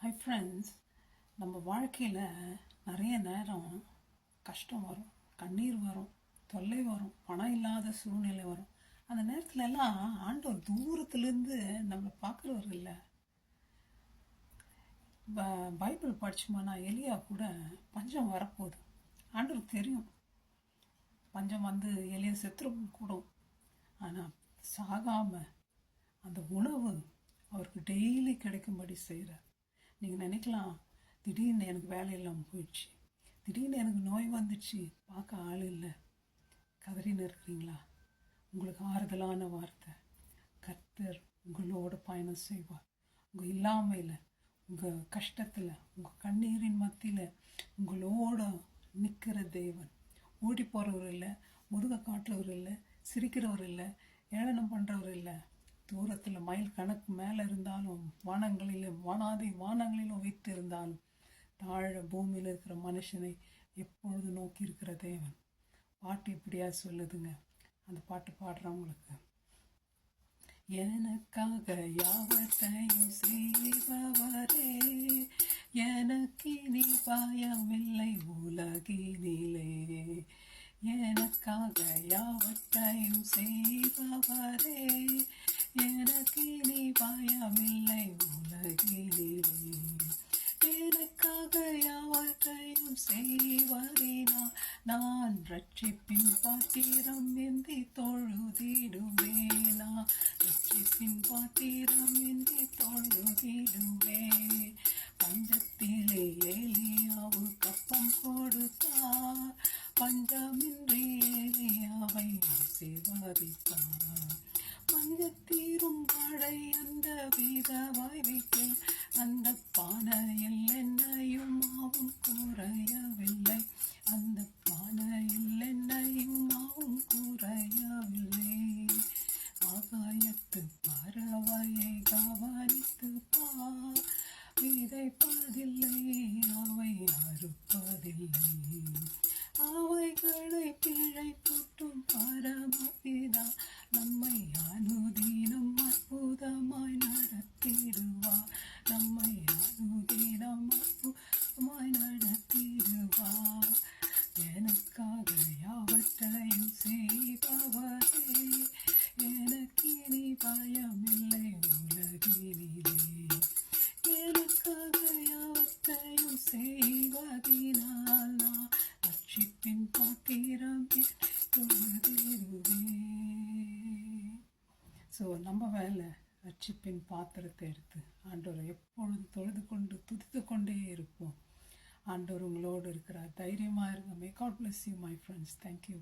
Hi friends, நம்ம வாழ்க்கையில் நிறைய நேரம் கஷ்டம் வரும், கண்ணீர் வரும், தொல்லை வரும், பணம் இல்லாத சூழ்நிலை வரும். அந்த நேரத்துல எல்லாம் ஆண்டவர் தூரத்துலேருந்து நம்மளை பார்க்குறவர் இல்லை. பைபிள் படிச்சோம்னா எலியா கூட பஞ்சம் வரப்போகுது, ஆண்டவருக்கு தெரியும். பஞ்சம் வந்து எலியா செத்துரும் கூடும், ஆனால் சாகாமல் அந்த உணவு அவருக்கு டெய்லி கிடைக்கும்படி செய்கிறார். நீங்கள் நினைக்கலாம், திடீர்னு எனக்கு வேலை இல்லாமல் போயிடுச்சு, திடீர்னு எனக்கு நோய் வந்துடுச்சு, பார்க்க ஆள் இல்லை, கதறின்னு இருக்கிறீங்களா? உங்களுக்கு ஆறுதலான வார்த்தை, கர்த்தர் உங்களோட பயணம் செய்வார். உங்கள் இல்லாமையில், உங்கள் கஷ்டத்தில், உங்கள் கண்ணீரின் மத்தியில் உங்களோட நிற்கிற தேவன். ஓடி போகிறவர் இல்லை, முதுக காட்டுறவர் இல்லை, சிரிக்கிறவர் இல்லை, ஏளனம் பண்ணுறவர் இல்லை. தூரத்தில் மைல் கணக்கு மேலே இருந்தாலும், வானங்களிலும் வானங்களிலும் வைத்து இருந்தாலும், தாழ பூமியில் இருக்கிற மனுஷனை எப்பொழுது நோக்கி இருக்கிற தேவன். பாட்டு இப்படியா சொல்லுதுங்க, அந்த பாட்டு பாடுறவங்களுக்கு. எனக்காக யாவற்றையும் செய்பவரே, எனக்கு நீ பயமில்லை உலகினிலே. எனக்காக யாவற்றையும் செய்பவரே, எனக்கு நீ பயமில்லை உலகிலே. எனக்காக யாவற்றையும் செய்வதினால் நான் ரட்சிப்பின் பாத்திரம் ஏந்தி தொழுதிடுவேனா. ரட்சிப்பின் பாத்திரம் ஏந்தி தொழுதிடுவே. பஞ்சத்திலே ஏலியாவுக்கு அப்பம் கொடுத்தார், பஞ்சமின்றி ஏலியாவை ஆசீர்வதித்தார். பஞ்சத்தீரும் மழை அந்த விதவாய் வைக்கல், அந்த பானையில் எண்ணெயும் மாவும் குறையவில்லை, அந்த பானையில் எண்ணெயும் மாவும் குறையவில்லை. ஆகாயத்து பறவையை கவனித்து பார், விதைப்பதில்லை, அவை அறுப்பதில்லை, அவைகளை பிழை கூட்டும் பரமபிதா நம்மை அனுதினம் அற்புதமாய் நடத்திடுவார். நம்மை அனுதினம் அற்புதமாய் நடத்திடுவார். எனக்காக யாவற்றையும் செய்பவரே, எனக்கு நீ பயமில்லை உலகினிலே. எனக்காக யாவற்றையும் செய்வதினால் நான் ரட்சிப்பின் பாத்திரம் தொழுதிடுவேன். ஸோ நம்ம வேலை ரட்சிப்பின் பாத்திரத்தை எடுத்து ஆண்டவரை எப்பொழுதும் தொழுது கொண்டு துதித்து கொண்டே இருப்போம். ஆண்டவர் உங்களோடு இருக்கிறார். தைரியமாக இருங்க. May God bless you my friends. Thank you.